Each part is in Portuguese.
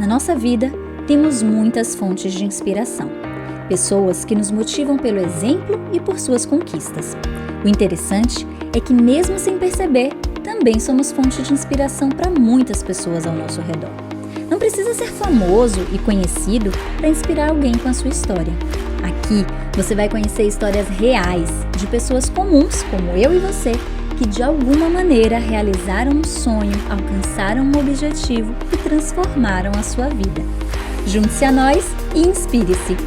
Na nossa vida, temos muitas fontes de inspiração. Pessoas que nos motivam pelo exemplo e por suas conquistas. O interessante é que, mesmo sem perceber, também somos fonte de inspiração para muitas pessoas ao nosso redor. Não precisa ser famoso e conhecido para inspirar alguém com a sua história. Aqui você vai conhecer histórias reais de pessoas comuns, como eu e você, que de alguma maneira realizaram um sonho, alcançaram um objetivo e transformaram a sua vida. Junte-se a nós e inspire-se!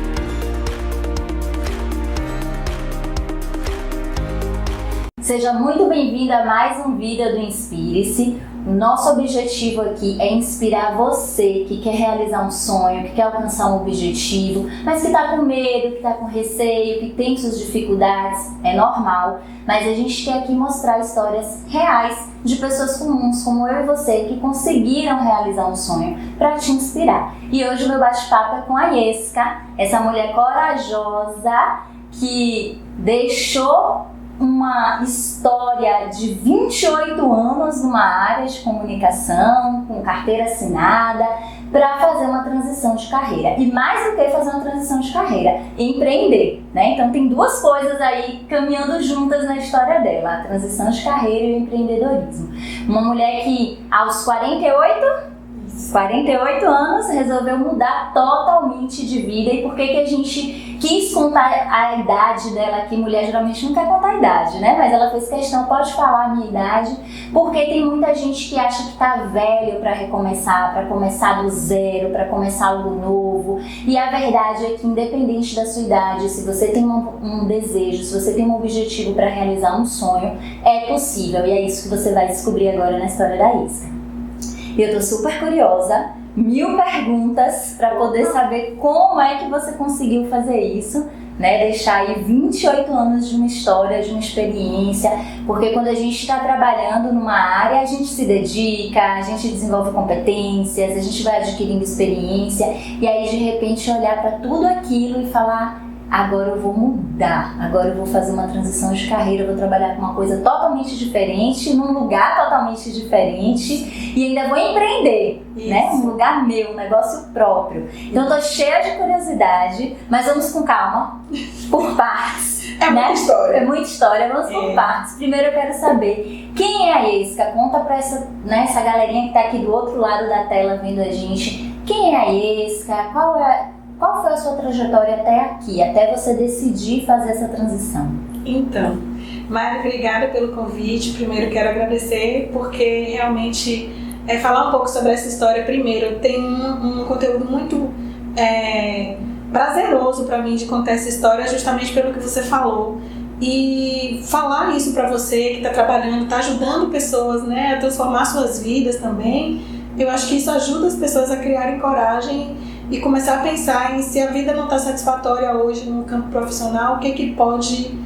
Seja muito bem-vindo a mais um vídeo do Inspire-se. O nosso objetivo aqui é inspirar você que quer realizar um sonho, que quer alcançar um objetivo, mas que está com medo, que está com receio, que tem suas dificuldades. É normal, mas a gente quer aqui mostrar histórias reais de pessoas comuns, como eu e você, que conseguiram realizar um sonho para te inspirar. E hoje o meu bate-papo é com a Yesca, essa mulher corajosa que deixou uma história de 28 anos numa área de comunicação, com carteira assinada, para fazer uma transição de carreira. E mais do que fazer uma transição de carreira, empreender, né? Então tem duas coisas aí caminhando juntas na história dela, a transição de carreira e o empreendedorismo. Uma mulher que aos 48 anos resolveu mudar totalmente de vida. E por que a gente quis contar a idade dela aqui? Mulher geralmente não quer contar a idade, né? Mas ela fez questão, pode falar a minha idade, porque tem muita gente que acha que tá velho para recomeçar, para começar do zero, para começar algo novo. E a verdade é que, independente da sua idade, se você tem um desejo, se você tem um objetivo para realizar um sonho, é possível. E é isso que você vai descobrir agora na história da Yesca. Eu tô super curiosa, 1000 perguntas para poder saber como é que você conseguiu fazer isso, né? Deixar aí 28 anos de uma história, de uma experiência, porque quando a gente está trabalhando numa área, a gente se dedica, a gente desenvolve competências, a gente vai adquirindo experiência, e aí de repente olhar para tudo aquilo e falar: agora eu vou mudar, agora eu vou fazer uma transição de carreira, eu vou trabalhar com uma coisa totalmente diferente, num lugar totalmente diferente e ainda vou empreender, né? Um lugar meu, um negócio próprio. Então eu tô cheia de curiosidade, mas vamos com calma, por partes. É muita história. É muita história, vamos por partes. Primeiro eu quero saber, quem é a Yesca? Conta pra essa galerinha que tá aqui do outro lado da tela vendo a gente. Quem é a Yesca? Qual foi a sua trajetória até aqui, até você decidir fazer essa transição? Então, Mari, obrigada pelo convite. Primeiro quero agradecer, porque realmente falar um pouco sobre essa história. Primeiro, tem um conteúdo muito prazeroso para mim de contar essa história, justamente pelo que você falou. E falar isso para você que está trabalhando, está ajudando pessoas, né, a transformar suas vidas também. Eu acho que isso ajuda as pessoas a criarem coragem e começar a pensar em, se a vida não está satisfatória hoje no campo profissional, o que pode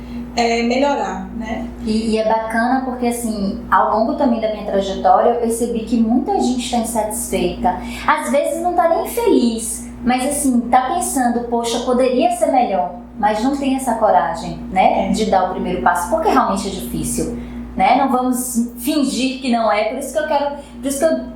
melhorar, né? E é bacana porque, assim, ao longo também da minha trajetória, eu percebi que muita gente está insatisfeita. Às vezes não está nem feliz, mas assim, tá pensando: poxa, poderia ser melhor, mas não tem essa coragem, né, de dar o primeiro passo, porque realmente é difícil. Né? Não vamos fingir que não é, por isso que eu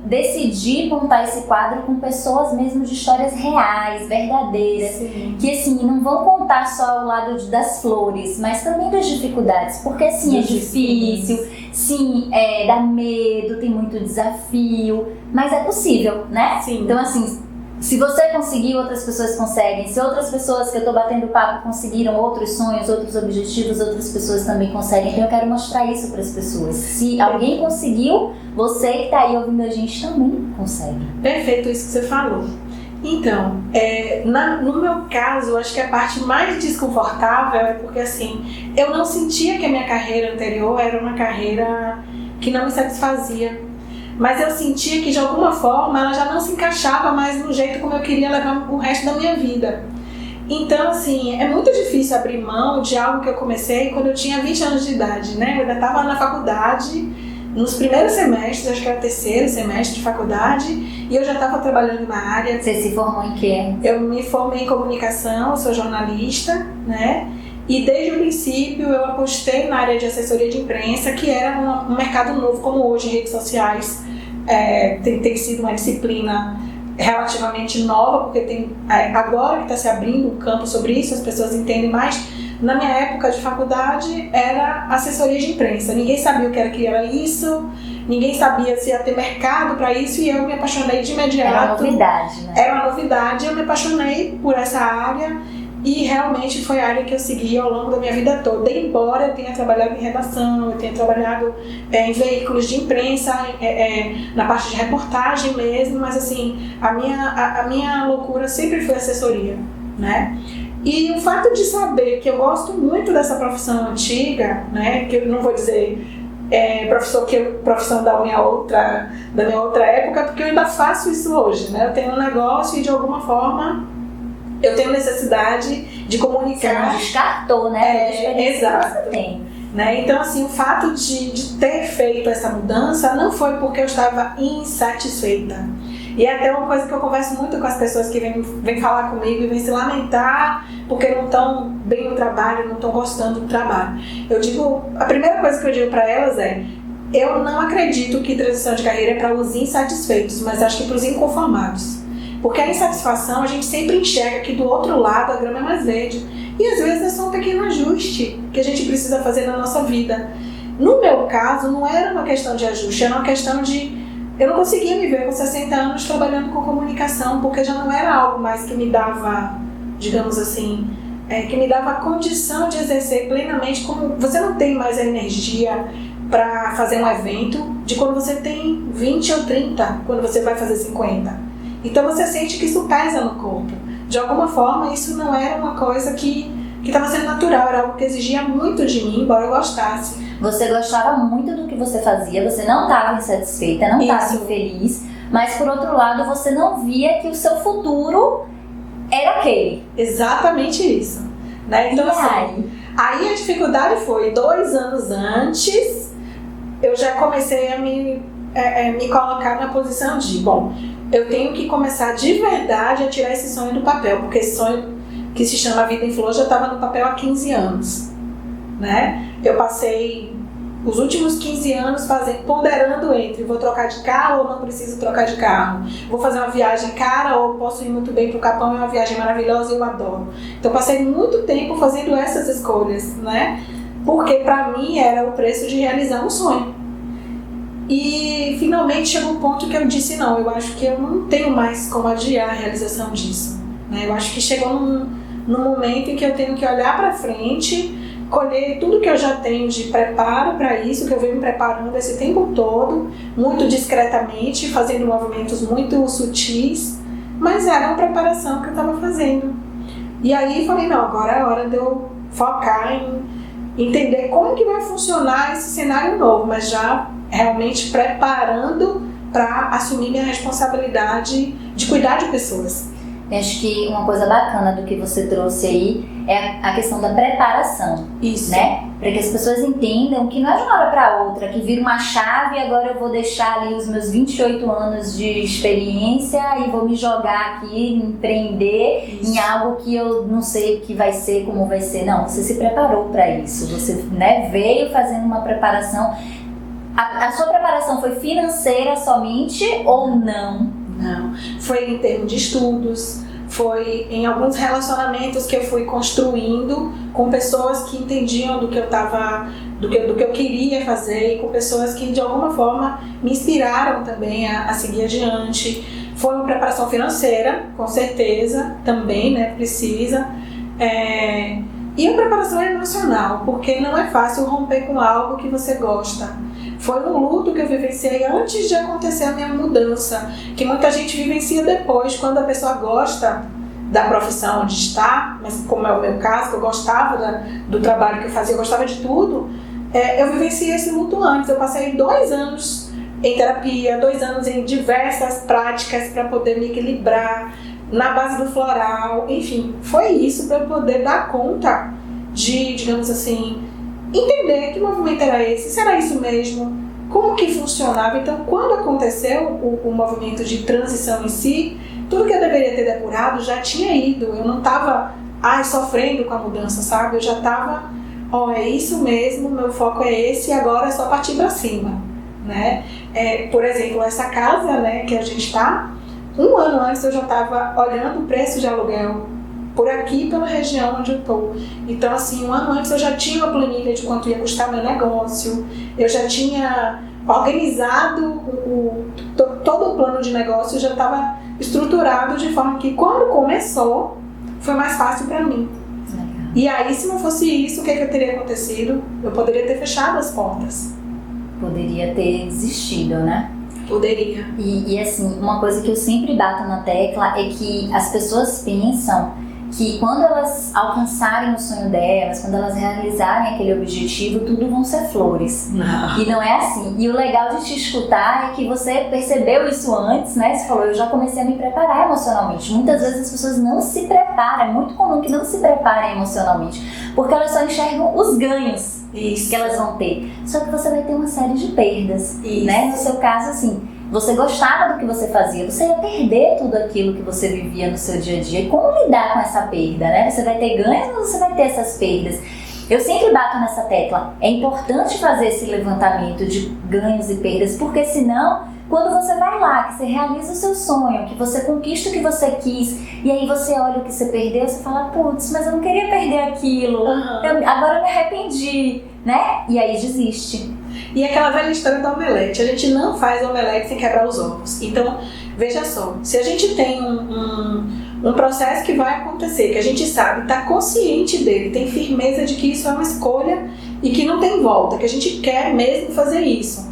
decidi montar esse quadro com pessoas mesmo de histórias reais, verdadeiras. Sim. Que assim, não vão contar só o lado das flores, mas também das dificuldades, porque sim, é difícil, sim, dá medo, tem muito desafio, mas é possível, né? Sim. Então assim, se você conseguiu, outras pessoas conseguem. Se outras pessoas que eu tô batendo papo conseguiram outros sonhos, outros objetivos, outras pessoas também conseguem. Então eu quero mostrar isso para as pessoas. Se alguém conseguiu, você que tá aí ouvindo a gente também consegue. Perfeito isso que você falou. Então, no meu caso, eu acho que a parte mais desconfortável é porque, assim, eu não sentia que a minha carreira anterior era uma carreira que não me satisfazia. Mas eu sentia que, de alguma forma, ela já não se encaixava mais no jeito como eu queria levar o resto da minha vida. Então, assim, é muito difícil abrir mão de algo que eu comecei quando eu tinha 20 anos de idade, né? Eu ainda estava na faculdade, nos primeiros semestres, acho que era o terceiro semestre de faculdade, e eu já estava trabalhando na área. Você se formou em quê? Eu me formei em comunicação, sou jornalista, né? E desde o princípio eu apostei na área de assessoria de imprensa, que era um mercado novo, como hoje redes sociais tem sido uma disciplina relativamente nova, porque tem agora que está se abrindo um campo sobre isso, as pessoas entendem mais. Na minha época de faculdade era assessoria de imprensa, ninguém sabia o que era isso, ninguém sabia se ia ter mercado para isso, e eu me apaixonei de imediato. Era uma novidade, né? Era uma novidade, eu me apaixonei por essa área e realmente foi a área que eu segui ao longo da minha vida toda, embora eu tenha trabalhado em redação, eu tenha trabalhado em veículos de imprensa, na parte de reportagem mesmo, mas assim, a minha loucura sempre foi assessoria, né? E o fato de saber que eu gosto muito dessa profissão antiga, né, que eu não vou dizer profissão da minha outra época, porque eu ainda faço isso hoje, né? Eu tenho um negócio e de alguma forma eu tenho necessidade de comunicar. Você não descartou, né? Exato. Que você tem. Né? Então, assim, o fato de ter feito essa mudança não foi porque eu estava insatisfeita. E é até uma coisa que eu converso muito com as pessoas que vêm falar comigo e vêm se lamentar porque não estão bem no trabalho, não estão gostando do trabalho. Eu digo, a primeira coisa que eu digo para elas é: eu não acredito que transição de carreira é para os insatisfeitos, mas acho que para os inconformados. Porque a insatisfação, a gente sempre enxerga que do outro lado a grama é mais verde. E às vezes é só um pequeno ajuste que a gente precisa fazer na nossa vida. No meu caso, não era uma questão de ajuste, era uma questão de... Eu não conseguia me ver com 60 anos trabalhando com comunicação, porque já não era algo mais que me dava, digamos assim, que me dava a condição de exercer plenamente. Como você não tem mais a energia para fazer um evento de quando você tem 20 ou 30, quando você vai fazer 50. Então você sente que isso pesa no corpo. De alguma forma, isso não era uma coisa que estava sendo natural, era algo que exigia muito de mim, embora eu gostasse. Você gostava muito do que você fazia, você não estava insatisfeita, não estava infeliz, mas por outro lado você não via que o seu futuro era aquele. Exatamente isso. Né? Então, assim, aí a dificuldade foi 2 anos antes, eu já comecei a me colocar na posição de, bom, eu tenho que começar de verdade a tirar esse sonho do papel, porque esse sonho que se chama Vida em Flor já estava no papel há 15 anos, né? Eu passei os últimos 15 anos ponderando entre vou trocar de carro ou não preciso trocar de carro, vou fazer uma viagem cara ou posso ir muito bem para o Capão, é uma viagem maravilhosa e eu adoro. Então passei muito tempo fazendo essas escolhas, né? Porque para mim era o preço de realizar um sonho. E finalmente chegou um ponto que eu disse, não, eu acho que eu não tenho mais como adiar a realização disso, né? Eu acho que chegou num momento em que eu tenho que olhar para frente, colher tudo que eu já tenho de preparo para isso, que eu venho me preparando esse tempo todo, muito discretamente, fazendo movimentos muito sutis, mas era uma preparação que eu estava fazendo. E aí falei, não, agora é a hora de eu focar em entender como que vai funcionar esse cenário novo, mas já realmente preparando para assumir minha responsabilidade de cuidar de pessoas. Eu acho que uma coisa bacana do que você trouxe aí é a questão da preparação. Isso. Né? Para que as pessoas entendam que não é de uma hora para outra, que vira uma chave e agora eu vou deixar ali os meus 28 anos de experiência e vou me jogar aqui, empreender em algo que eu não sei o que vai ser, como vai ser. Não, você se preparou para isso. Você, né, veio fazendo uma preparação. A sua preparação foi financeira somente ou não? Não, foi em termos de estudos, foi em alguns relacionamentos que eu fui construindo com pessoas que entendiam do que eu tava, do que eu queria fazer, e com pessoas que de alguma forma me inspiraram também a seguir adiante. Foi uma preparação financeira, com certeza, também, né, precisa. E a preparação emocional, porque não é fácil romper com algo que você gosta. Foi um luto que eu vivenciei antes de acontecer a minha mudança, que muita gente vivencia depois, quando a pessoa gosta da profissão onde está, mas como é o meu caso, que eu gostava do trabalho que eu fazia, eu gostava de tudo, eu vivenciei esse luto antes. Eu passei 2 anos em terapia, 2 anos em diversas práticas para poder me equilibrar, na base do floral, enfim, foi isso para eu poder dar conta de, digamos assim, entender que movimento era esse, se era isso mesmo, como que funcionava. Então, quando aconteceu o movimento de transição em si, tudo que eu deveria ter depurado já tinha ido. Eu não estava sofrendo com a mudança, sabe? Eu já estava, é isso mesmo, meu foco é esse e agora é só partir para cima, né? Por exemplo, essa casa, né, que a gente está, Um ano antes eu já estava olhando o preço de aluguel por aqui, pela região onde eu estou. Então, assim, um ano antes eu já tinha uma planilha de quanto ia custar meu negócio, eu já tinha organizado todo o plano de negócio, já estava estruturado de forma que quando começou, foi mais fácil para mim. E aí, se não fosse isso, o que teria acontecido? Eu poderia ter fechado as portas. Poderia ter desistido, né? Poderia. E assim, uma coisa que eu sempre bato na tecla é que as pessoas pensam que quando elas alcançarem o sonho delas, quando elas realizarem aquele objetivo, tudo vão ser flores. Não. E não é assim. E o legal de te escutar é que você percebeu isso antes, né? Você falou, eu já comecei a me preparar emocionalmente. Muitas vezes as pessoas não se preparam, é muito comum que não se preparem emocionalmente, porque elas só enxergam os ganhos que elas vão ter. Só que você vai ter uma série de perdas, né? No seu caso, assim, você gostava do que você fazia, você ia perder tudo aquilo que você vivia no seu dia a dia. E como lidar com essa perda, né? Você vai ter ganhos, mas você vai ter essas perdas. Eu sempre bato nessa tecla. É importante fazer esse levantamento de ganhos e perdas, porque senão, quando você vai lá, que você realiza o seu sonho, que você conquista o que você quis, e aí você olha o que você perdeu, você fala, putz, mas eu não queria perder aquilo, agora eu me arrependi, né? E aí desiste. E aquela velha história da omelete, a gente não faz omelete sem quebrar os ovos. Então, veja só, se a gente tem um processo que vai acontecer, que a gente sabe, está consciente dele, tem firmeza de que isso é uma escolha e que não tem volta, que a gente quer mesmo fazer isso.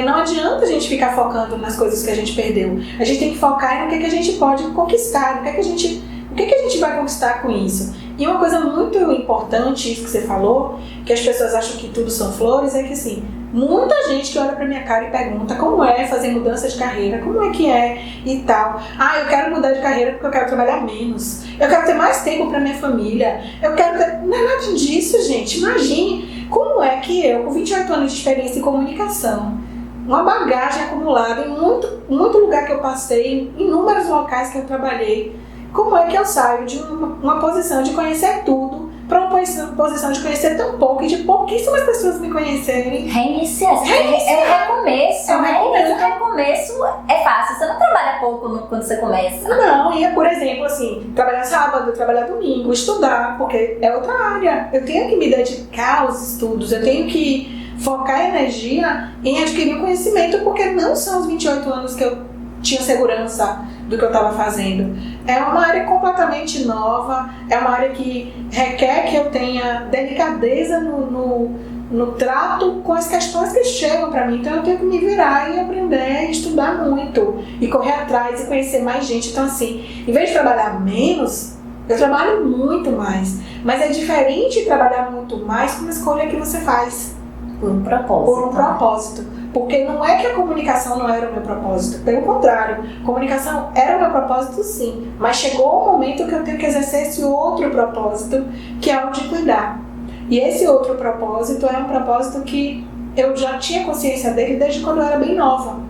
Não adianta a gente ficar focando nas coisas que a gente perdeu. A gente tem que focar no que a gente pode conquistar, no que a gente vai conquistar com isso. E uma coisa muito importante, isso que você falou, que as pessoas acham que tudo são flores, é que assim, muita gente que olha pra minha cara e pergunta como é fazer mudança de carreira, como é que é e tal. Ah, eu quero mudar de carreira porque eu quero trabalhar menos, eu quero ter mais tempo pra minha família, eu quero ter... Não é nada disso, gente. Imagine como é que eu, com 28 anos de experiência em comunicação, uma bagagem acumulada em muito lugar que eu passei, em inúmeros locais que eu trabalhei, como é que eu saio de uma posição de conhecer tudo para uma posição de conhecer tão pouco e de pouquíssimas pessoas me conhecerem? Reiniciar. É um recomeço, né? E o recomeço é fácil. Você não trabalha pouco quando você começa. Não, e é, por exemplo, assim, trabalhar sábado, trabalhar domingo, estudar, porque é outra área. Eu tenho que me dedicar aos estudos, eu tenho que focar energia em adquirir o conhecimento, porque não são os 28 anos que eu tinha segurança do que eu estava fazendo. É uma área completamente nova, é uma área que requer que eu tenha delicadeza no trato com as questões que chegam para mim. Então eu tenho que me virar e aprender, estudar muito, e correr atrás e conhecer mais gente. Então assim, em vez de trabalhar menos, eu trabalho muito mais. Mas é diferente trabalhar muito mais com uma escolha que você faz. Por um propósito. Por um propósito. Porque não é que a comunicação não era o meu propósito. Pelo contrário, comunicação era o meu propósito sim. Mas chegou o momento que eu tenho que exercer esse outro propósito, que é o de cuidar. E esse outro propósito é um propósito que eu já tinha consciência dele desde quando eu era bem nova.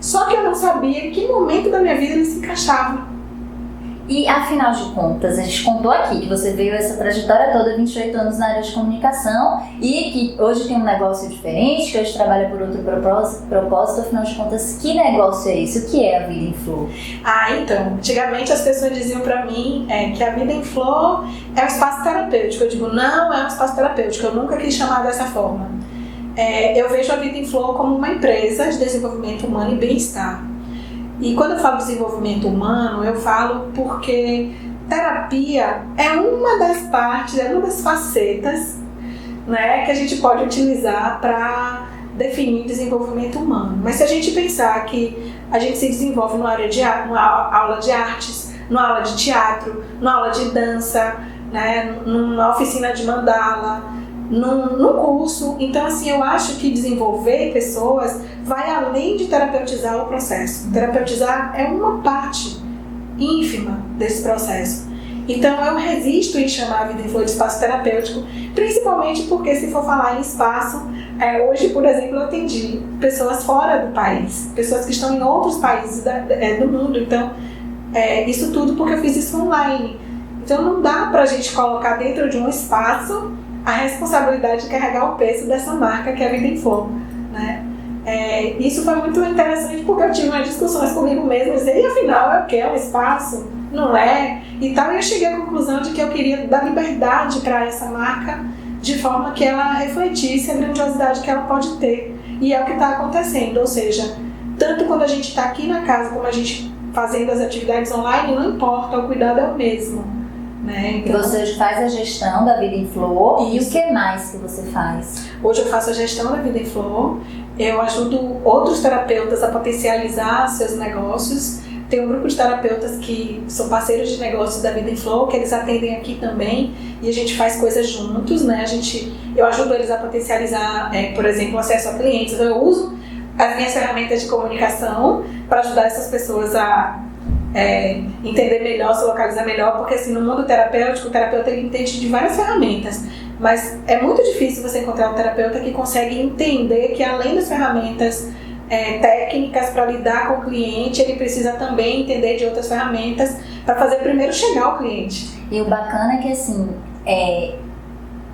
Só que eu não sabia em que momento da minha vida ele se encaixava. E afinal de contas, a gente contou aqui que você veio essa trajetória toda, 28 anos na área de comunicação, e que hoje tem um negócio diferente, que hoje trabalha por outro propósito. Afinal de contas, que negócio é esse? O que é a Vida em Flor? Então, antigamente as pessoas diziam pra mim que a Vida em Flor é um espaço terapêutico. Eu digo, não é um espaço terapêutico, eu nunca quis chamar dessa forma. Eu vejo a Vida em Flor como uma empresa de desenvolvimento humano e bem-estar. E quando eu falo desenvolvimento humano, eu falo porque terapia é uma das partes, é uma das facetas, né, que a gente pode utilizar para definir desenvolvimento humano. Mas se a gente pensar que a gente se desenvolve numa aula de artes, numa aula de teatro, numa aula de dança, né, numa oficina de mandala, num curso. Então, assim, eu acho que desenvolver pessoas vai além de terapeutizar o processo. Terapeutizar é uma parte ínfima desse processo. Então, eu resisto em chamar a Vida em Flor de espaço terapêutico, principalmente porque, se for falar em espaço, hoje, por exemplo, eu atendi pessoas fora do país, pessoas que estão em outros países do mundo. Então, isso tudo porque eu fiz isso online. Então, não dá pra gente colocar dentro de um espaço a responsabilidade de carregar o peso dessa marca que é a Vida em Flor, né? Isso foi muito interessante porque eu tive umas discussões comigo mesma, e afinal é o que? É um espaço? Não é? E tal, e eu cheguei à conclusão de que eu queria dar liberdade para essa marca de forma que ela refletisse a grandiosidade que ela pode ter. E é o que está acontecendo, ou seja, tanto quando a gente está aqui na casa como a gente fazendo as atividades online, não importa, o cuidado é o mesmo. Né? Então, você faz a gestão da Vida em Flor. Isso. E o que mais que você faz? Hoje eu faço a gestão da Vida em Flor, eu ajudo outros terapeutas a potencializar seus negócios. Tem um grupo de terapeutas que são parceiros de negócios da Vida em Flor, que eles atendem aqui também, e a gente faz coisas juntos, né? Eu ajudo eles a potencializar, por exemplo, o acesso a clientes. Então, eu uso as minhas ferramentas de comunicação para ajudar essas pessoas a entender melhor, se localizar melhor, porque assim, no mundo terapêutico, o terapeuta ele entende de várias ferramentas, mas é muito difícil você encontrar um terapeuta que consegue entender que além das ferramentas técnicas para lidar com o cliente, ele precisa também entender de outras ferramentas para fazer primeiro chegar ao cliente. E o bacana é que assim,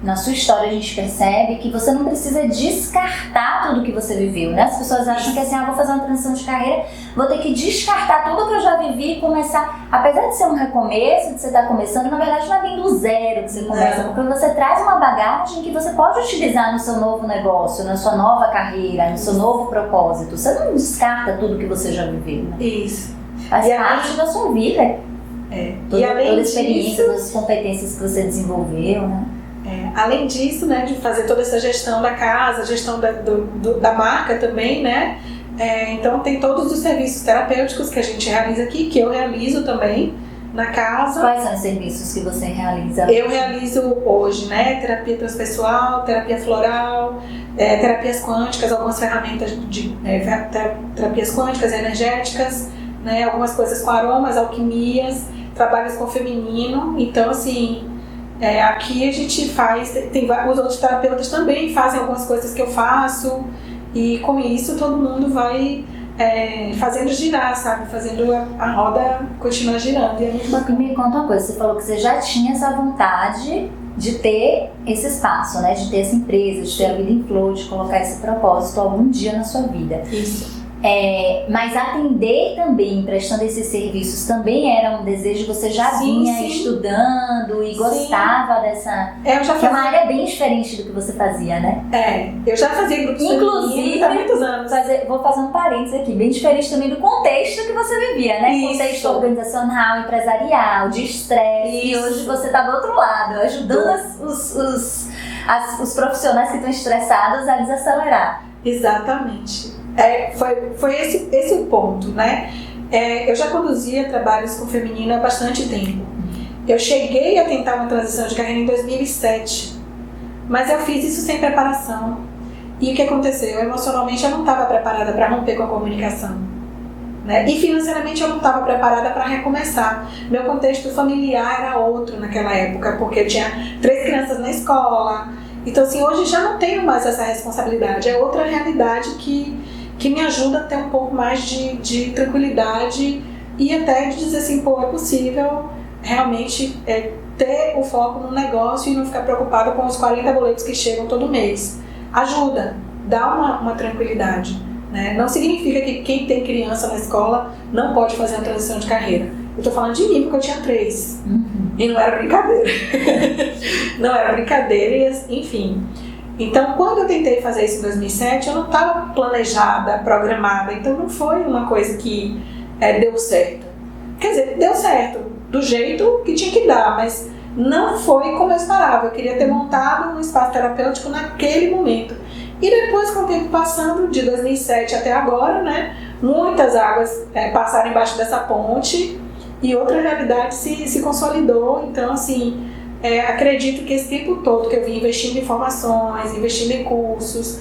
na sua história a gente percebe que você não precisa descartar tudo que você viveu, né? As pessoas acham que assim, vou fazer uma transição de carreira, vou ter que descartar tudo que eu já vivi e começar, apesar de ser um recomeço, de você estar começando, na verdade não é bem do zero que você começa, porque você traz uma bagagem que você pode utilizar no seu novo negócio, na sua nova carreira, no seu novo propósito. Você não descarta tudo que você já viveu, né? Isso. Faz parte da sua vida. Toda a experiência, todas as competências que você desenvolveu, né? Além disso, né, de fazer toda essa gestão da casa, gestão da marca também, né? Então tem todos os serviços terapêuticos que a gente realiza aqui, que eu realizo também na casa. Quais são os serviços que você realiza? Eu realizo hoje, né, terapia transpessoal, terapia floral, terapias quânticas, algumas ferramentas de terapias quânticas, energéticas, né, algumas coisas com aromas, alquimias, trabalhos com feminino. Então, assim, aqui a gente faz, os outros terapeutas também fazem algumas coisas que eu faço, e com isso todo mundo vai fazendo girar, sabe? Fazendo a roda continuar girando, e é muito bacana. Me conta uma coisa, você falou que você já tinha essa vontade de ter esse espaço, né? De ter essa empresa, de ter a Vida em Flor, de colocar esse propósito algum dia na sua vida. Isso. Mas atender também, prestando esses serviços, também era um desejo, você já vinha estudando e gostava dessa... que é uma área bem diferente do que você fazia, né? Eu já fazia grupos inclusive, há muitos anos. Vou fazer um parênteses aqui, bem diferente também do contexto que você vivia, né? Isso. Contexto organizacional, empresarial, de estresse, e hoje você está do outro lado, ajudando os profissionais que estão estressados a desacelerar. Exatamente. Foi esse o ponto, né? Eu já conduzia trabalhos com feminino há bastante tempo. Eu cheguei a tentar uma transição de carreira em 2007, mas eu fiz isso sem preparação. E o que aconteceu? Emocionalmente eu não estava preparada para romper com a comunicação, né? E financeiramente eu não estava preparada para recomeçar. Meu contexto familiar era outro naquela época, porque eu tinha 3 crianças na escola. Então, assim, hoje já não tenho mais essa responsabilidade. É outra realidade que me ajuda a ter um pouco mais de tranquilidade e até de dizer assim, é possível realmente ter o foco no negócio e não ficar preocupado com os 40 boletos que chegam todo mês. Ajuda, dá uma tranquilidade, né? Não significa que quem tem criança na escola não pode fazer uma transição de carreira. Eu estou falando de mim porque eu tinha 3. E não era brincadeira. Não era brincadeira, enfim. Então, quando eu tentei fazer isso em 2007, eu não estava planejada, programada. Então, não foi uma coisa que deu certo. Quer dizer, deu certo do jeito que tinha que dar, mas não foi como eu esperava. Eu queria ter montado um espaço terapêutico naquele momento. E depois, com o tempo passando, de 2007 até agora, né, muitas águas passaram embaixo dessa ponte e outra realidade se consolidou. Então, assim, acredito que esse tempo todo que eu vim investindo em formações, investindo em cursos,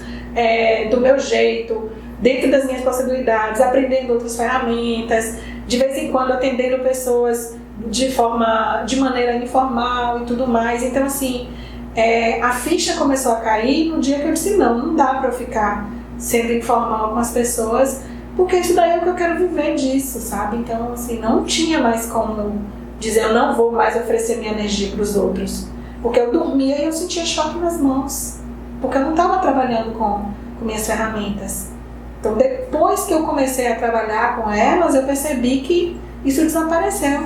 do meu jeito, dentro das minhas possibilidades, aprendendo outras ferramentas, de vez em quando atendendo pessoas de maneira informal e tudo mais. Então, assim, a ficha começou a cair no dia que eu disse, não dá para eu ficar sendo informal com as pessoas, porque isso daí é o que eu quero viver disso, sabe? Então, assim, não tinha mais como dizer, eu não vou mais oferecer minha energia para os outros, porque eu dormia e eu sentia choque nas mãos, porque eu não estava trabalhando com minhas ferramentas. Então, depois que eu comecei a trabalhar com elas, eu percebi que isso desapareceu.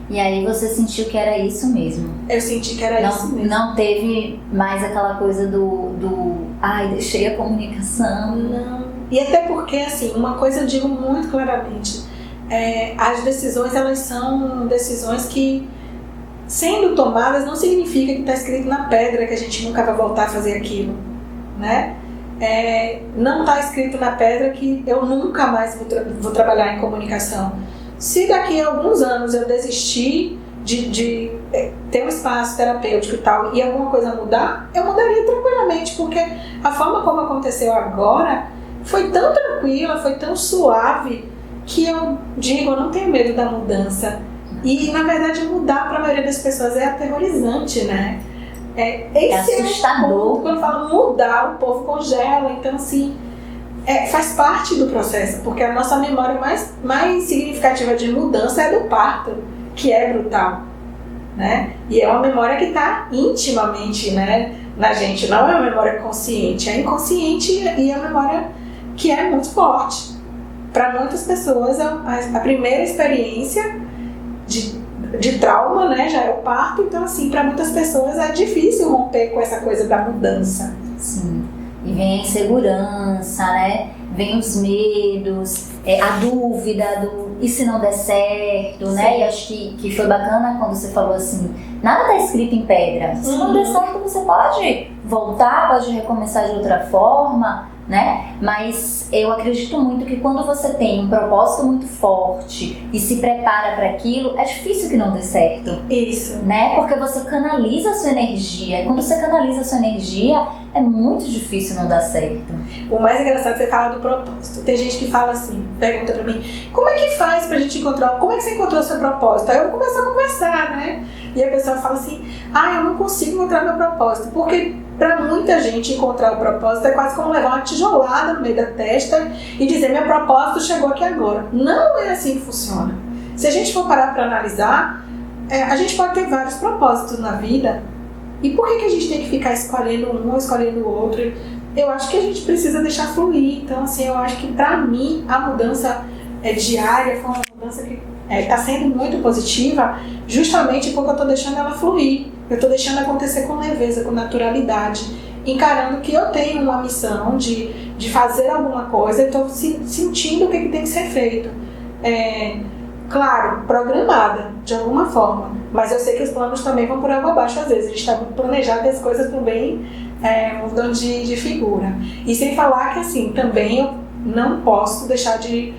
E aí você sentiu que era isso mesmo? Eu senti que era isso mesmo. Não teve mais aquela coisa ai, deixei a comunicação. Não. E até porque, assim, uma coisa eu digo muito claramente, as decisões, elas são decisões que, sendo tomadas, não significa que está escrito na pedra que a gente nunca vai voltar a fazer aquilo, né? Não está escrito na pedra que eu nunca mais vou trabalhar em comunicação. Se daqui a alguns anos eu desistir de ter um espaço terapêutico e tal, e alguma coisa mudar, eu mudaria tranquilamente, porque a forma como aconteceu agora foi tão tranquila, foi tão suave, que eu digo, eu não tenho medo da mudança. E, na verdade, mudar para a maioria das pessoas é aterrorizante, né? É assustador. Quando eu falo mudar, o povo congela. Então, assim, faz parte do processo, porque a nossa memória mais significativa de mudança é do parto, que é brutal, né? E é uma memória que está intimamente, né, na gente, não é uma memória consciente, é inconsciente, e é uma memória que é muito forte. Para muitas pessoas, a primeira experiência de trauma, né, já é o parto. Então, assim, para muitas pessoas é difícil romper com essa coisa da mudança. Sim. E vem a insegurança, né? Vem os medos, a dúvida e se não der certo, né? Sim. E acho que foi bacana quando você falou assim, nada está escrito em pedra. Se não der certo, você pode voltar, pode recomeçar de outra forma, né? Mas eu acredito muito que quando você tem um propósito muito forte e se prepara para aquilo, é difícil que não dê certo. Isso. Né? Porque você canaliza a sua energia. E quando você canaliza a sua energia, é muito difícil não dar certo. O mais engraçado é você falar do propósito. Tem gente que fala assim, pergunta pra mim, como é que faz pra gente encontrar, como é que você encontrou o seu propósito? Aí eu começo a conversar, né? E a pessoa fala assim, eu não consigo encontrar meu propósito. Porque para muita gente encontrar o propósito é quase como levar uma tijolada no meio da testa e dizer, meu propósito chegou aqui agora. Não é assim que funciona. Se a gente for parar para analisar, a gente pode ter vários propósitos na vida. E por que a gente tem que ficar escolhendo um ou escolhendo o outro? Eu acho que a gente precisa deixar fluir. Então, assim, eu acho que para mim a mudança diária foi uma mudança que está sendo muito positiva, justamente porque eu estou deixando ela fluir. Eu estou deixando acontecer com leveza, com naturalidade, encarando que eu tenho uma missão de fazer alguma coisa, eu estou sentindo o que tem que ser feito. Claro, programada, de alguma forma, mas eu sei que os planos também vão por água abaixo às vezes. A gente está muito planejado e as coisas também mudam de figura. E sem falar que, assim, também eu não posso deixar de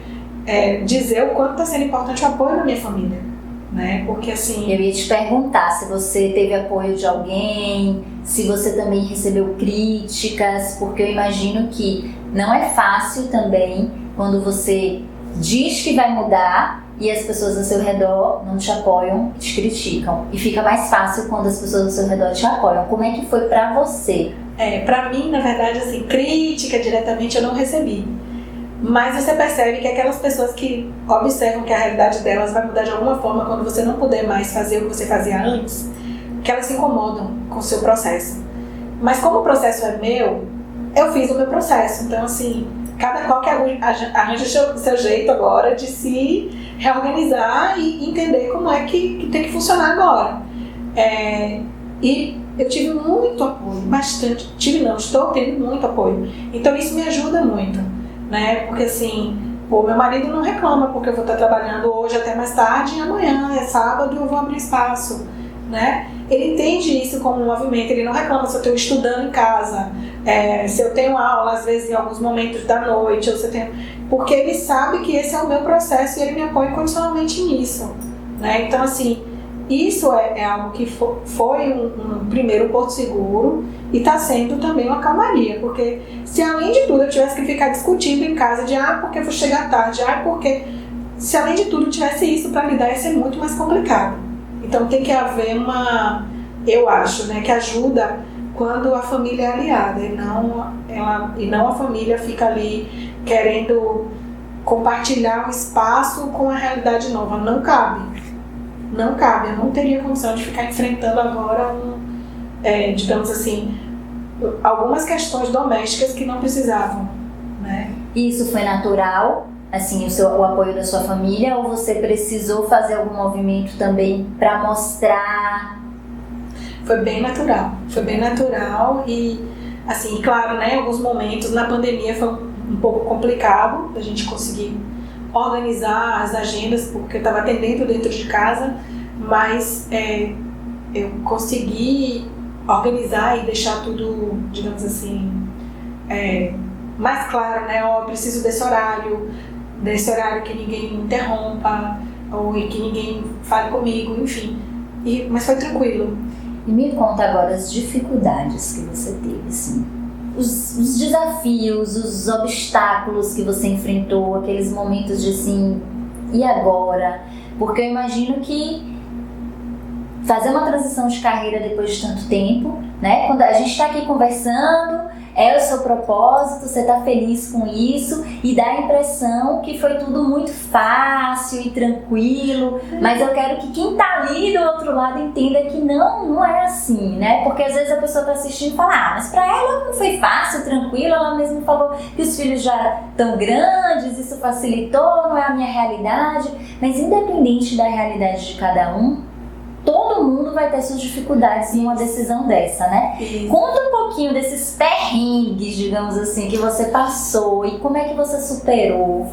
dizer o quanto está sendo importante o apoio da minha família. Né? Porque, assim, eu ia te perguntar se você teve apoio de alguém, se você também recebeu críticas, porque eu imagino que não é fácil também quando você diz que vai mudar e as pessoas ao seu redor não te apoiam e te criticam. E fica mais fácil quando as pessoas ao seu redor te apoiam. Como é que foi pra você? Pra mim, na verdade, assim, crítica diretamente eu não recebi. Mas você percebe que aquelas pessoas que observam que a realidade delas vai mudar de alguma forma quando você não puder mais fazer o que você fazia antes, que elas se incomodam com o seu processo. Mas como o processo é meu, eu fiz o meu processo. Então, assim, cada qual que arranja o seu jeito agora de se reorganizar e entender como é que tem que funcionar agora. E eu tive muito apoio, bastante. Estou tendo muito apoio. Então, isso me ajuda muito. Né? Porque, assim, meu marido não reclama porque eu vou estar trabalhando hoje até mais tarde e amanhã é sábado eu vou abrir espaço, né? Ele entende isso como um movimento, ele não reclama se eu estou estudando em casa, se eu tenho aula às vezes em alguns momentos da noite, ou se eu tenho... porque ele sabe que esse é o meu processo e ele me apoia incondicionalmente nisso, né? Então, assim, isso é algo que foi um primeiro porto seguro e está sendo também uma calmaria, porque se além de tudo eu tivesse que ficar discutindo em casa de porque eu vou chegar tarde, porque se além de tudo tivesse isso para lidar ia ser muito mais complicado. Então tem que haver eu acho, né, que ajuda quando a família é aliada e não a família fica ali querendo compartilhar um espaço com a realidade nova. Não cabe, eu não teria condição de ficar enfrentando agora digamos assim, algumas questões domésticas que não precisavam, né? Isso foi natural, assim, o apoio da sua família, ou você precisou fazer algum movimento também para mostrar? Foi bem natural e, assim, claro, né, em alguns momentos na pandemia foi um pouco complicado a gente conseguir organizar as agendas, porque eu estava atendendo dentro de casa, mas eu consegui organizar e deixar tudo, digamos assim, mais claro, né? Eu preciso desse horário que ninguém me interrompa, ou que ninguém fale comigo, enfim. Mas foi tranquilo. E me conta agora as dificuldades que você teve, assim. Os desafios, os obstáculos que você enfrentou, aqueles momentos de assim, e agora? Porque eu imagino que fazer uma transição de carreira depois de tanto tempo, né? Quando a gente está aqui conversando, é o seu propósito, você está feliz com isso e dá a impressão que foi tudo muito fácil e tranquilo, mas eu quero que quem está ali do outro lado entenda que não é assim, né? Porque às vezes a pessoa está assistindo e fala, mas para ela não foi fácil, tranquilo, ela mesma falou que os filhos já estão grandes, isso facilitou, não é a minha realidade, mas independente da realidade de cada um, todo mundo vai ter suas dificuldades em uma decisão dessa, né? Isso. Conta um pouquinho desses perrengues, digamos assim, que você passou e como é que você superou.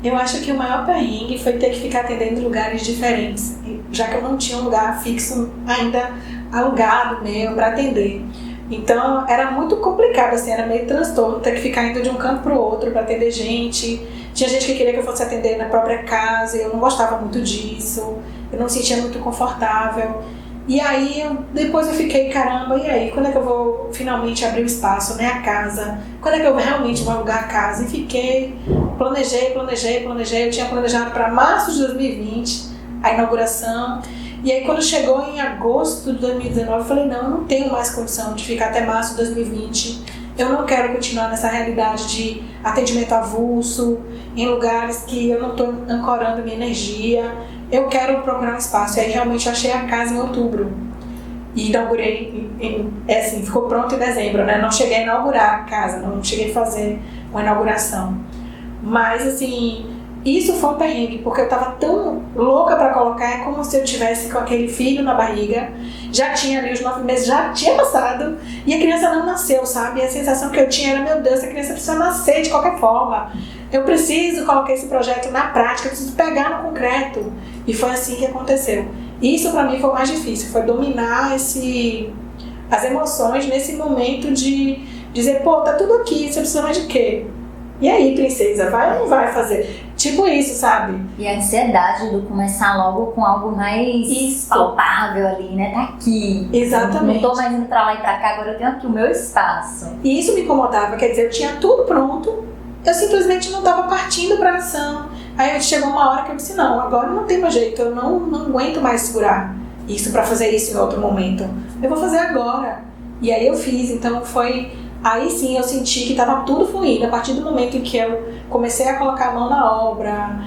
Eu acho que o maior perrengue foi ter que ficar atendendo em lugares diferentes, já que eu não tinha um lugar fixo ainda alugado meu para atender. Então era muito complicado, assim, era meio transtorno ter que ficar indo de um canto para o outro para atender gente. Tinha gente que queria que eu fosse atender na própria casa e eu não gostava muito disso. Eu não me sentia muito confortável. E aí, depois eu fiquei, caramba, e aí? Quando é que eu vou finalmente abrir o espaço, né? A casa? Quando é que eu realmente vou alugar a casa? E fiquei, planejei. Eu tinha planejado para março de 2020, a inauguração. E aí, quando chegou em agosto de 2019, eu falei, não, eu não tenho mais condição de ficar até março de 2020. Eu não quero continuar nessa realidade de atendimento avulso, em lugares que eu não estou ancorando minha energia. Eu quero procurar um espaço. E aí realmente eu achei a casa em outubro. E inaugurei, assim, ficou pronto em dezembro, né? Não cheguei a inaugurar a casa, não cheguei a fazer uma inauguração. Mas, assim, isso foi um perrengue, porque eu tava tão louca para colocar, é como se eu tivesse com aquele filho na barriga, já tinha ali os 9 meses, já tinha passado, e a criança não nasceu, sabe? E a sensação que eu tinha era, meu Deus, a criança precisa nascer de qualquer forma. Eu preciso colocar esse projeto na prática, eu preciso pegar no concreto. E foi assim que aconteceu. Isso para mim foi o mais difícil, foi dominar as emoções nesse momento de dizer, pô, tá tudo aqui, você precisa mais de quê? E aí, princesa, vai ou não vai fazer? Tipo isso, sabe? E a ansiedade do começar logo com algo mais palpável ali, né? Tá aqui. Exatamente. Não tô mais indo pra lá e pra cá, agora eu tenho aqui o meu espaço. E isso me incomodava, quer dizer, eu tinha tudo pronto, eu simplesmente não estava partindo para ação. Aí chegou uma hora que eu disse, não, agora não tem mais jeito, eu não aguento mais segurar isso para fazer isso em outro momento. Eu vou fazer agora. E aí eu fiz, então foi... Aí sim eu senti que estava tudo fluindo. A partir do momento em que eu comecei a colocar a mão na obra,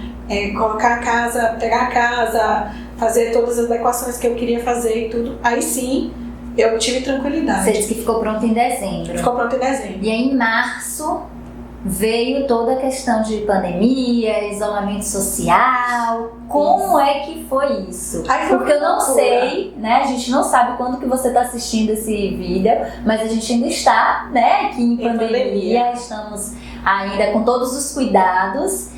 colocar a casa, pegar a casa, fazer todas as adequações que eu queria fazer e tudo, aí sim eu tive tranquilidade. Você disse que ficou pronto em dezembro. Ficou pronto em dezembro. E aí em março veio toda a questão de pandemia, isolamento social. Como é que foi isso? Porque eu não sei, né? A gente não sabe quando que você está assistindo esse vídeo, mas a gente ainda está, né, aqui em pandemia. Estamos ainda com todos os cuidados.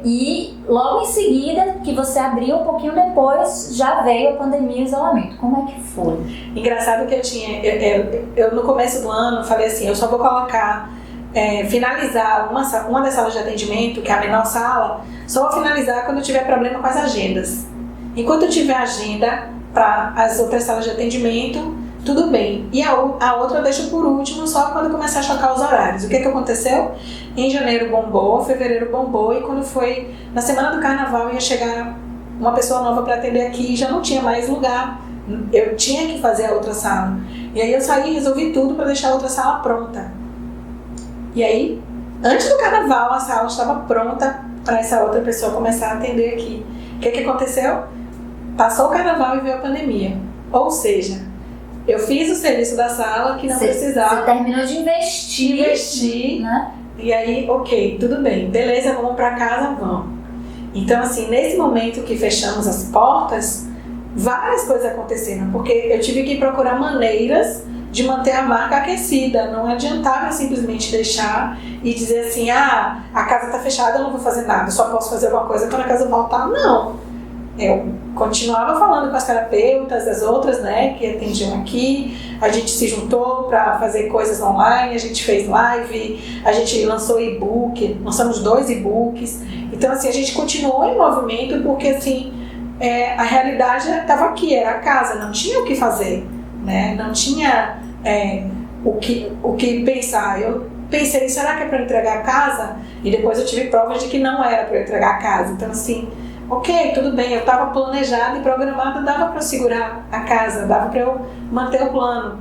E logo em seguida, que você abriu um pouquinho depois, já veio a pandemia e o isolamento. Como é que foi? Engraçado que eu no começo do ano falei assim, eu só vou colocar finalizar uma das salas de atendimento, que é a menor sala, só vou finalizar quando eu tiver problema com as agendas. Enquanto eu tiver agenda para as outras salas de atendimento, tudo bem. E a outra eu deixo por último, só quando começar a chocar os horários. O que aconteceu? Em janeiro bombou, fevereiro bombou, e quando foi na semana do carnaval ia chegar uma pessoa nova para atender aqui e já não tinha mais lugar. Eu tinha que fazer a outra sala. E aí eu saí e resolvi tudo para deixar a outra sala pronta. E aí, antes do carnaval, a sala estava pronta para essa outra pessoa começar a atender aqui. O que aconteceu? Passou o carnaval e veio a pandemia. Ou seja, eu fiz o serviço da sala que não precisava. Você terminou de investir, né? E aí, ok, tudo bem, beleza, vamos para casa, vamos. Então, assim, nesse momento que fechamos as portas, várias coisas aconteceram, porque eu tive que procurar maneiras de manter a marca aquecida. Não adiantava simplesmente deixar e dizer assim, a casa está fechada, eu não vou fazer nada, só posso fazer alguma coisa quando a casa voltar. Não. Eu continuava falando com as terapeutas, as outras, né, que atendiam aqui. A gente se juntou para fazer coisas online, a gente fez live, a gente lançou e-book, lançamos 2 e-books. Então, assim, a gente continuou em movimento porque, assim, a realidade estava aqui, era a casa, não tinha o que fazer, né? Não tinha o que pensar. Eu pensei, será que é para entregar a casa? E depois eu tive provas de que não era para entregar a casa. Então, assim, ok, tudo bem, eu estava planejada e programada, dava para segurar a casa, dava para eu manter o plano.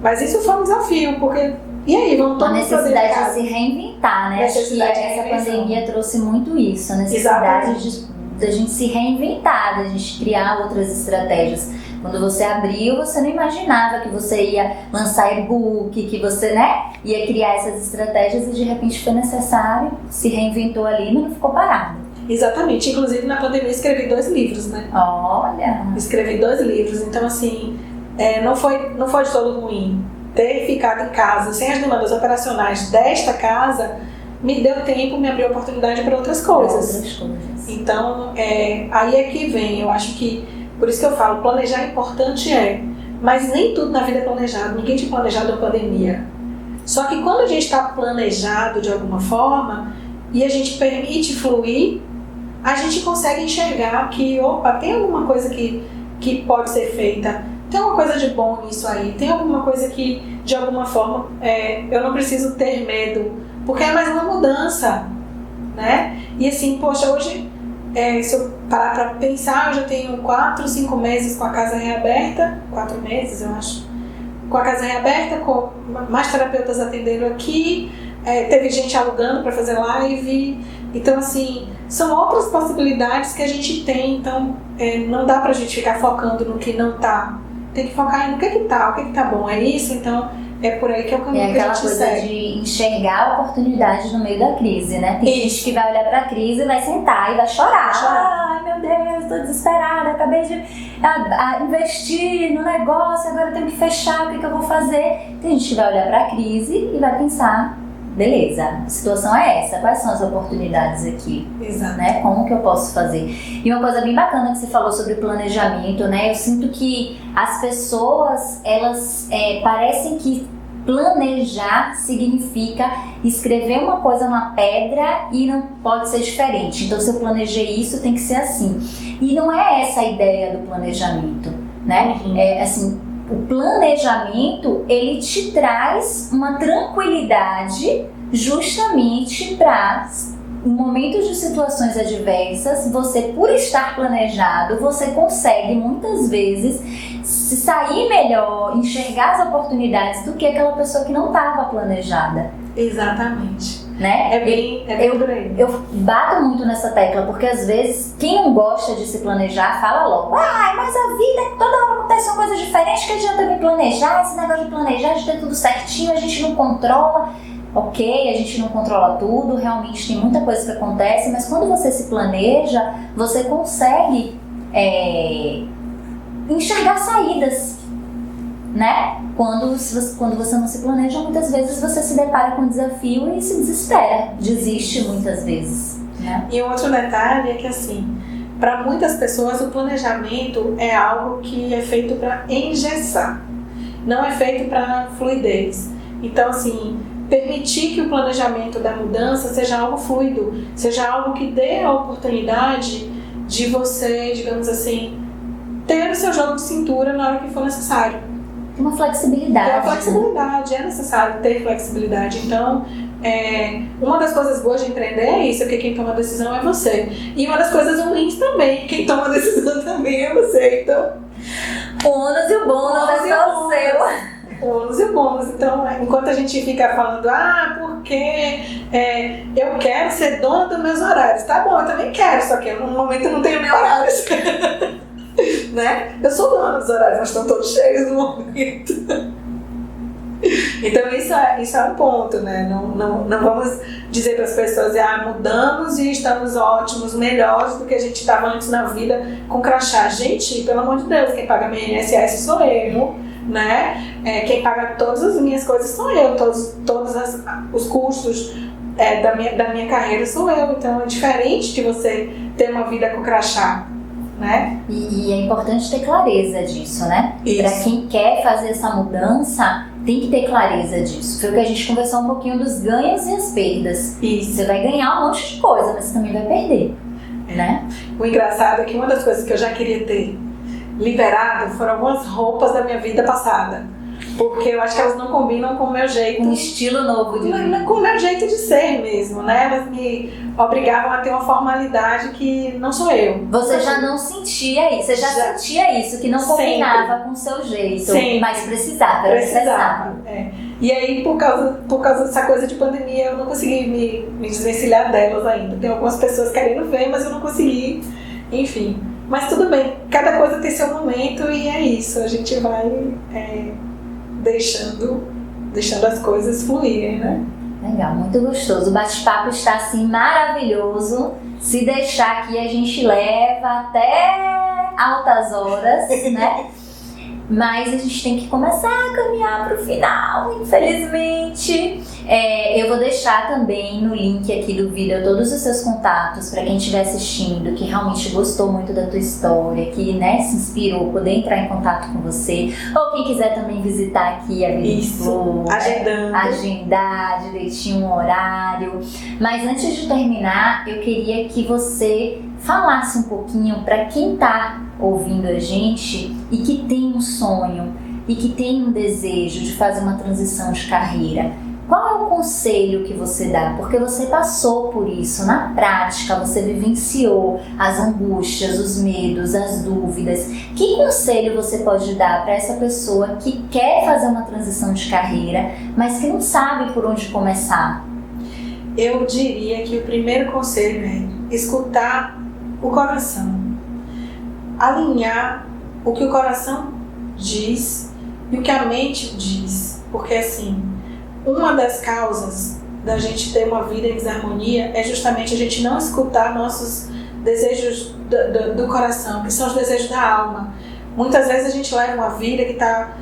Mas isso foi um desafio, porque e aí, vamos todo mundo fazer necessidade de se reinventar, né? Acho que essa pandemia trouxe muito isso, a necessidade da gente se reinventar, da gente criar outras estratégias. Quando você abriu, você não imaginava que você ia lançar e-book, que você, né, ia criar essas estratégias e de repente foi necessário, se reinventou ali, mas não ficou parado. Exatamente, inclusive na pandemia eu escrevi 2 livros, né? Olha! Escrevi 2 livros, então assim, não foi de todo ruim. Ter ficado em casa, sem as demandas operacionais desta casa, me deu tempo, me abriu oportunidade para outras coisas. Então, aí é que vem, eu acho que, por isso que eu falo, planejar é importante, mas nem tudo na vida é planejado, ninguém tinha planejado a pandemia. Só que quando a gente está planejado de alguma forma, e a gente permite fluir, a gente consegue enxergar que, opa, tem alguma coisa que pode ser feita, tem alguma coisa de bom nisso aí, tem alguma coisa que, de alguma forma, eu não preciso ter medo, porque é mais uma mudança, né? E assim, poxa, hoje, se eu parar para pensar, eu já tenho 4, 5 meses com a casa reaberta, 4 meses, eu acho, com a casa reaberta, com mais terapeutas atendendo aqui, teve gente alugando para fazer live. Então, assim, são outras possibilidades que a gente tem. Então, não dá pra gente ficar focando no que não tá. Tem que focar no que tá, o que tá bom. É isso, então é por aí que é o caminho que a gente segue. É aquela coisa de enxergar a oportunidade no meio da crise, né? Tem gente que vai olhar pra crise e vai sentar e vai chorar. Ai, meu Deus, tô desesperada, acabei de investir no negócio, agora eu tenho que fechar, o que eu vou fazer? Tem gente que vai olhar pra crise e vai pensar, beleza, a situação é essa, quais são as oportunidades aqui? Exato. Né? Como que eu posso fazer? E uma coisa bem bacana que você falou sobre planejamento, né? Eu sinto que as pessoas, elas parecem que planejar significa escrever uma coisa na pedra e não pode ser diferente. Então, se eu planejei isso, tem que ser assim. E não é essa a ideia do planejamento, né? Uhum. Assim, o planejamento, ele te traz uma tranquilidade justamente para, em momentos de situações adversas, você, por estar planejado, você consegue muitas vezes se sair melhor, enxergar as oportunidades do que aquela pessoa que não estava planejada. Exatamente. Né? É bem por aí. Eu bato muito nessa tecla, porque às vezes quem não gosta de se planejar fala logo, mas a vida, toda hora acontece uma coisa diferente, que adianta me planejar, esse negócio de planejar, de ter tudo certinho, a gente não controla. Ok, a gente não controla tudo, realmente tem muita coisa que acontece, mas quando você se planeja, você consegue enxergar saídas, né? Quando você não se planeja, muitas vezes você se depara com um desafio e se desespera, desiste muitas vezes, né? E um outro detalhe é que, assim, para muitas pessoas o planejamento é algo que é feito para engessar, não é feito para fluidez. Então, assim, permitir que o planejamento da mudança seja algo fluido, seja algo que dê a oportunidade de você, digamos assim, ter o seu jogo de cintura na hora que for necessário. Uma flexibilidade. Uma flexibilidade, é necessário ter flexibilidade. Então, uma das coisas boas de empreender é isso, porque quem toma a decisão é você. E uma das coisas ruins também, quem toma a decisão também é você. Então, o ônus e o bônus é só seu. O ônus e o bônus. Então, enquanto a gente fica falando, porque eu quero ser dona dos meus horários. Tá bom, eu também quero, só que no momento eu não tenho nem horários. Né? Eu sou dona dos horários, mas estão todos cheios no momento. Então isso é um ponto, né? Não vamos dizer para as pessoas, mudamos e estamos ótimos, melhores do que a gente estava antes na vida com crachá. Gente, pelo amor de Deus, quem paga minha INSS sou eu, né? Quem paga todas as minhas coisas sou eu, todos os custos da minha carreira sou eu. Então é diferente de você ter uma vida com crachá, né? E é importante ter clareza disso, né? Para Isso. quem quer fazer essa mudança, tem que ter clareza disso. Foi o que a gente conversou um pouquinho dos ganhos e as perdas. Isso. Você vai ganhar um monte de coisa, mas você também vai perder, né? O engraçado é que uma das coisas que eu já queria ter liberado foram algumas roupas da minha vida passada. Porque eu acho que elas não combinam com o meu jeito. Um estilo novo de vida. Com o meu jeito de ser mesmo, né? Elas me obrigavam a ter uma formalidade que não sou eu. Você já não sentia isso, você já sentia isso, que não combinava com o seu jeito. Sempre. Mas precisava. E aí, por causa dessa coisa de pandemia, eu não consegui me desvencilhar delas ainda. Tem algumas pessoas querendo ver, mas eu não consegui. Enfim. Mas tudo bem, cada coisa tem seu momento e é isso. A gente vai deixando as coisas fluírem, né? Legal, muito gostoso. O bate-papo está assim maravilhoso. Se deixar aqui, a gente leva até altas horas, né? Mas a gente tem que começar a caminhar para o final, infelizmente. Eu vou deixar também no link aqui do vídeo todos os seus contatos para quem estiver assistindo, que realmente gostou muito da tua história, que, né, se inspirou, poder entrar em contato com você. Ou quem quiser também visitar aqui a Vida de Flor, agendar direitinho um horário. Mas antes de terminar, eu queria que você falasse um pouquinho para quem está ouvindo a gente e que tem um sonho e que tem um desejo de fazer uma transição de carreira. Qual é o conselho que você dá? Porque você passou por isso na prática, você vivenciou as angústias, os medos, as dúvidas. Que conselho você pode dar para essa pessoa que quer fazer uma transição de carreira, mas que não sabe por onde começar? Eu diria que o primeiro conselho é escutar o coração. Alinhar o que o coração diz e o que a mente diz. Porque assim, uma das causas da gente ter uma vida em desarmonia é justamente a gente não escutar nossos desejos do coração, que são os desejos da alma. Muitas vezes a gente leva uma vida que está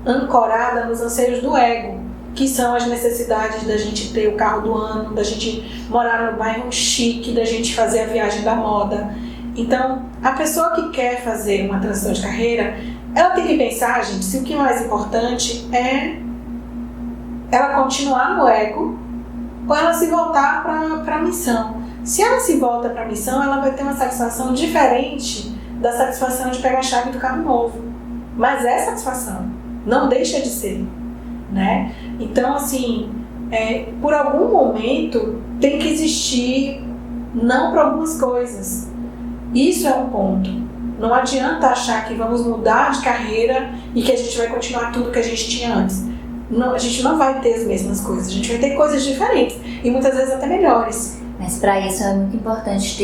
ancorada nos anseios do ego, que são as necessidades da gente ter o carro do ano, da gente morar no bairro chique, da gente fazer a viagem da moda. Então, a pessoa que quer fazer uma transição de carreira, ela tem que pensar, gente, se o que é mais importante é ela continuar no ego ou ela se voltar para a missão. Se ela se volta para a missão, ela vai ter uma satisfação diferente da satisfação de pegar a chave do carro novo. Mas é satisfação, não deixa de ser, né? Então, assim, por algum momento tem que existir não para algumas coisas. Isso é um ponto. Não adianta achar que vamos mudar de carreira e que a gente vai continuar tudo que a gente tinha antes. Não, a gente não vai ter as mesmas coisas, a gente vai ter coisas diferentes e muitas vezes até melhores. Mas para isso é muito importante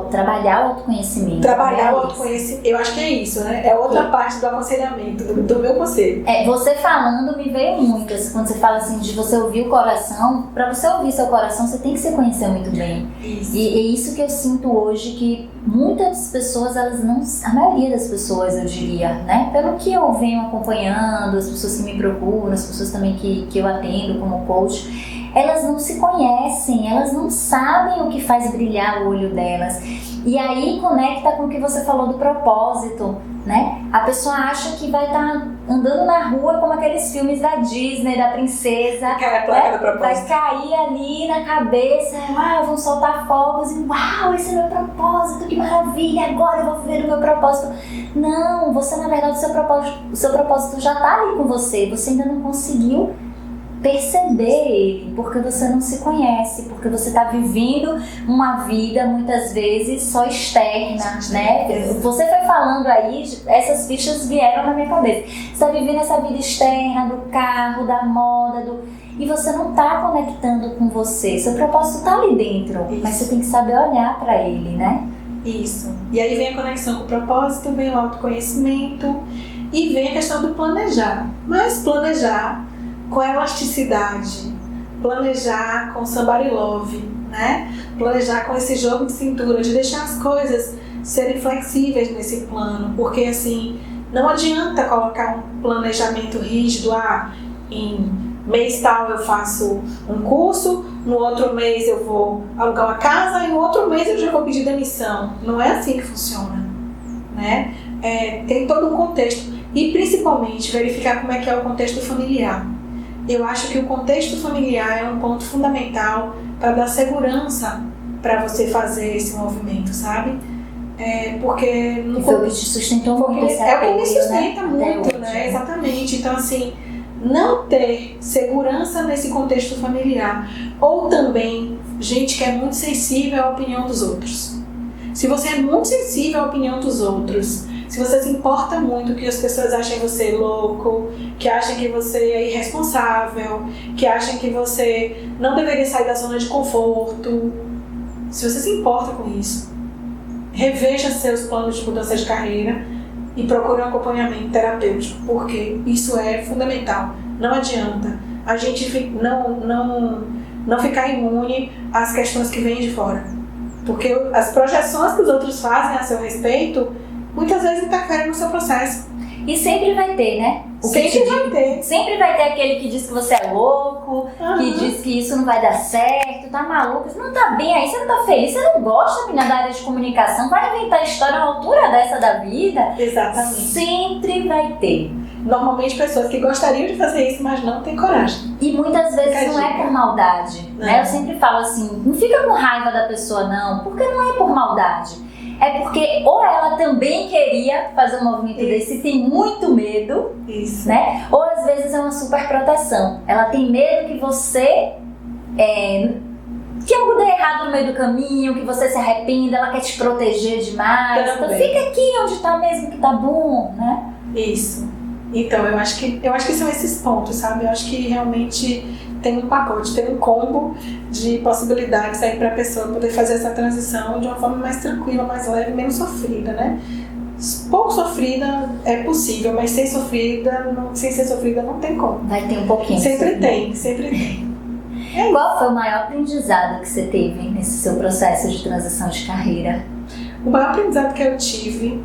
trabalhar o autoconhecimento. Trabalhar o autoconhecimento, eu acho que é isso, né? É outra parte do aconselhamento, do meu conselho. Você falando me veio muito, assim, quando você fala assim de você ouvir o coração. Para você ouvir seu coração, você tem que se conhecer muito bem. Isso. E é isso que eu sinto hoje, que muitas pessoas, elas não, a maioria das pessoas, eu diria, né? Pelo que eu venho acompanhando, as pessoas que me procuram, as pessoas também que eu atendo como coach, elas não se conhecem, elas não sabem o que faz brilhar o olho delas. E aí conecta com o que você falou do propósito, né? A pessoa acha que vai estar andando na rua como aqueles filmes da Disney, da princesa, vai cair ali na cabeça, vão soltar fogos e uau, esse é meu propósito, que maravilha, agora eu vou viver o meu propósito. Não, você na verdade, o seu propósito já está ali com você, você ainda não conseguiu perceber ele, porque você não se conhece, porque você está vivendo uma vida muitas vezes só externa, né? Você foi falando aí, essas fichas vieram na minha cabeça. Você está vivendo essa vida externa do carro, da moda, e você não está conectando com você. Seu propósito está ali dentro, mas você tem que saber olhar para ele, né? Isso. E aí vem a conexão com o propósito, vem o autoconhecimento e vem a questão do planejar. Mas planejar com elasticidade, planejar com somebody love, né? Planejar com esse jogo de cintura, de deixar as coisas serem flexíveis nesse plano, porque assim, não adianta colocar um planejamento rígido, em mês tal eu faço um curso, no outro mês eu vou alugar uma casa e no outro mês eu já vou pedir demissão. Não é assim que funciona, né? Tem todo um contexto e principalmente verificar como é que é o contexto familiar. Eu acho que o contexto familiar é um ponto fundamental para dar segurança para você fazer esse movimento, sabe? Porque não foi o que te sustentou muito, é o que me sustenta, né? Muito, né? Hoje. Exatamente. Então, assim, não ter segurança nesse contexto familiar, ou também gente que é muito sensível à opinião dos outros. Se você é muito sensível à opinião dos outros, se você se importa muito que as pessoas achem você louco, que achem que você é irresponsável, que achem que você não deveria sair da zona de conforto, se você se importa com isso, reveja seus planos de mudança de carreira e procure um acompanhamento terapêutico, porque isso é fundamental. Não adianta a gente não ficar imune às questões que vêm de fora, porque as projeções que os outros fazem a seu respeito muitas vezes interferem no seu processo. E sempre vai ter, né? Sempre vai ter. Sempre vai ter aquele que diz que você é louco, que diz que isso não vai dar certo, tá maluco, você não tá bem aí, você não tá feliz, você não gosta, menina, da área de comunicação, vai inventar história na altura dessa da vida. Exatamente. Sempre vai ter. Normalmente pessoas que gostariam de fazer isso, mas não têm coragem. E muitas vezes não é por maldade, né? Eu sempre falo assim, não fica com raiva da pessoa não, porque não é por maldade. É porque ou ela também queria fazer um movimento desse e tem muito medo, né? Ou às vezes é uma super proteção. Ela tem medo que você que algo dê errado no meio do caminho, que você se arrependa, ela quer te proteger demais. Então fica aqui onde tá mesmo que tá bom, né? Isso. Então, eu acho que são esses pontos, sabe? Eu acho que realmente tem um pacote, tem um combo de possibilidades aí para a pessoa poder fazer essa transição de uma forma mais tranquila, mais leve, menos sofrida, né? Pouco sofrida é possível, mas sem ser sofrida não tem como. Vai ter um pouquinho. Sempre tem. Qual foi o maior aprendizado que você teve nesse seu processo de transição de carreira? O maior aprendizado que eu tive,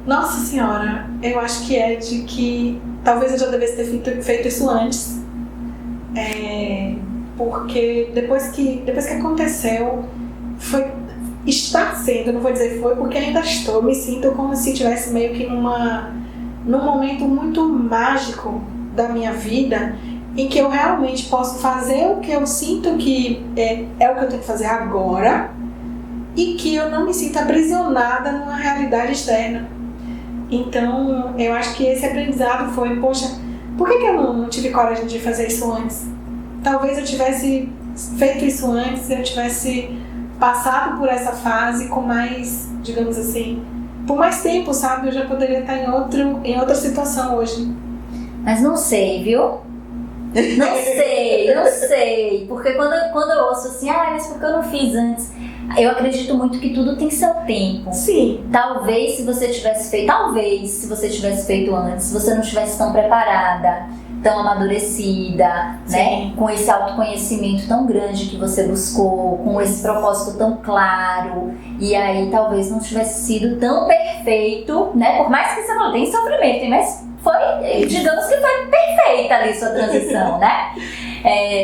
nossa senhora, eu acho que é de que talvez eu já devesse ter feito isso antes. Porque depois que aconteceu, está sendo, não vou dizer foi, porque ainda estou, me sinto como se estivesse meio que num momento muito mágico da minha vida, em que eu realmente posso fazer o que eu sinto que é o que eu tenho que fazer agora, e que eu não me sinto aprisionada numa realidade externa. Então, eu acho que esse aprendizado foi, poxa, por que eu não tive coragem de fazer isso antes? Talvez eu tivesse feito isso antes, eu tivesse passado por essa fase com mais, digamos assim, por mais tempo, sabe? Eu já poderia estar em outra situação hoje. Mas não sei, viu? Não sei. Porque quando eu ouço assim, mas por que eu não fiz antes? Eu acredito muito que tudo tem seu tempo. Sim. Talvez se você tivesse feito antes, você não estivesse tão preparada, tão amadurecida, né? Com esse autoconhecimento tão grande que você buscou, com esse propósito tão claro, e aí talvez não tivesse sido tão perfeito, né? Por mais que você não tenha sofrimento, mas digamos que foi perfeita ali sua transição, né?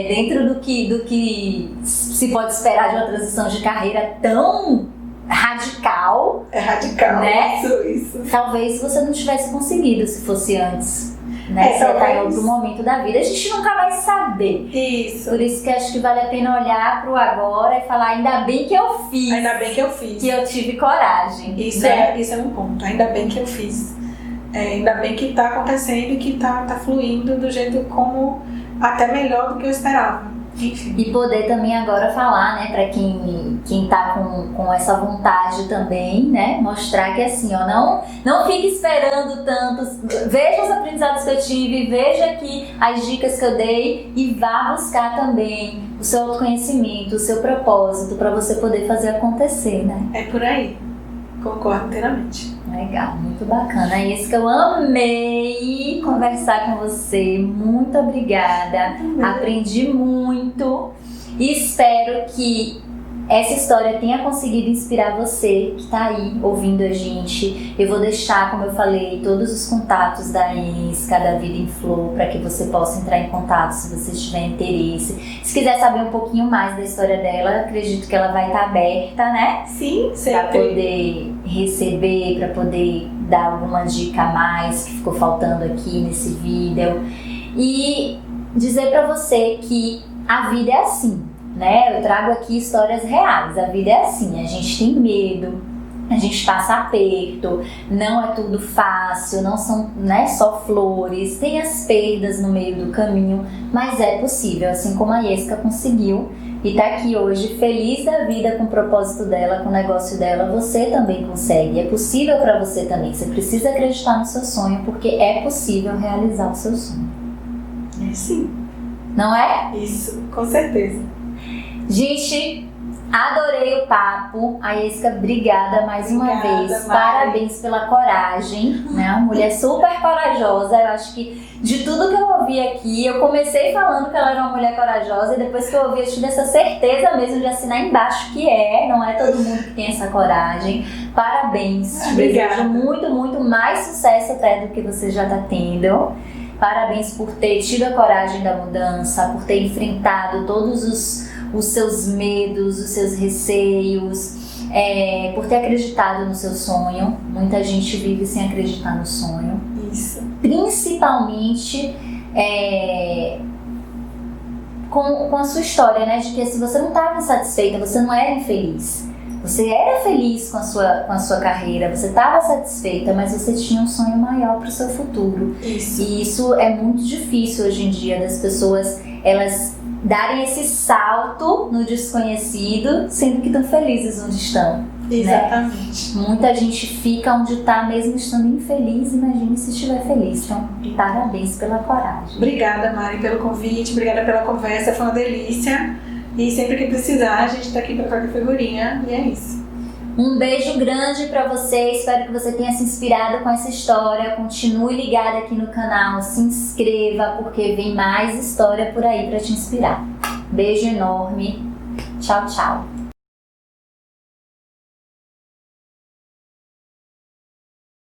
Dentro do que se pode esperar de uma transição de carreira tão radical. É radical, né? Isso. Talvez você não tivesse conseguido se fosse antes. Né? Você está em outro momento da vida, a gente nunca vai saber. Isso. Por isso que acho que vale a pena olhar pro agora e falar, ainda bem que eu fiz. Que eu tive coragem. Isso é um ponto, ainda bem que eu fiz. Ainda bem que está acontecendo e que tá fluindo do jeito como até melhor do que eu esperava. Enfim. E poder também agora falar, né, para quem tá com essa vontade também, né, mostrar que assim, ó, não fique esperando tanto, veja os aprendizados que eu tive, veja aqui as dicas que eu dei e vá buscar também o seu autoconhecimento, o seu propósito para você poder fazer acontecer, né? É por aí, concordo inteiramente. Legal, muito bacana. É isso que eu amei conversar com você. Muito obrigada. Aprendi muito e espero que essa história tenha conseguido inspirar você que está aí ouvindo a gente. Eu vou deixar, como eu falei, todos os contatos da Isca, da Vida em Flow, para que você possa entrar em contato se você tiver interesse. Se quiser saber um pouquinho mais da história dela, acredito que ela vai estar aberta, né? Sim, sempre. Para poder receber, para poder dar alguma dica a mais que ficou faltando aqui nesse vídeo. E dizer para você que a vida é assim, né? Eu trago aqui histórias reais. A vida é assim, a gente tem medo, a gente passa aperto, não é tudo fácil, não são, né, só flores, tem as perdas no meio do caminho, mas é possível, assim como a Yesca conseguiu e tá aqui hoje feliz da vida com o propósito dela, com o negócio dela. Você também consegue, é possível para você também. Você precisa acreditar no seu sonho, porque é possível realizar o seu sonho. É sim. Não é? Isso, com certeza. Gente, adorei o papo. A Yesca, obrigada mais uma vez. Mari. Parabéns pela coragem, né? Uma mulher super corajosa. Eu acho que de tudo que eu ouvi aqui, eu comecei falando que ela era uma mulher corajosa e depois que eu ouvi, eu tive essa certeza mesmo de assinar embaixo que não é todo mundo que tem essa coragem. Parabéns. Obrigada. Desejo muito, muito mais sucesso até do que você já está tendo. Parabéns por ter tido a coragem da mudança, por ter enfrentado todos os seus medos, os seus receios, por ter acreditado no seu sonho. Muita gente vive sem acreditar no sonho. Isso. Principalmente com a sua história, né? De que se você não estava insatisfeita, você não era infeliz. Você era feliz com a sua carreira, você estava satisfeita, mas você tinha um sonho maior para o seu futuro. Isso. E isso é muito difícil hoje em dia, das pessoas, elas darem esse salto no desconhecido, sendo que estão felizes onde estão. Exatamente. Né? Muita gente fica onde está mesmo estando infeliz, imagine se estiver feliz. Então, parabéns pela coragem. Obrigada, Mari, pelo convite, obrigada pela conversa, foi uma delícia. E sempre que precisar, a gente tá aqui pra trocar figurinha, e é isso. Um beijo grande pra você, espero que você tenha se inspirado com essa história. Continue ligado aqui no canal, se inscreva, porque vem mais história por aí pra te inspirar. Beijo enorme, tchau, tchau.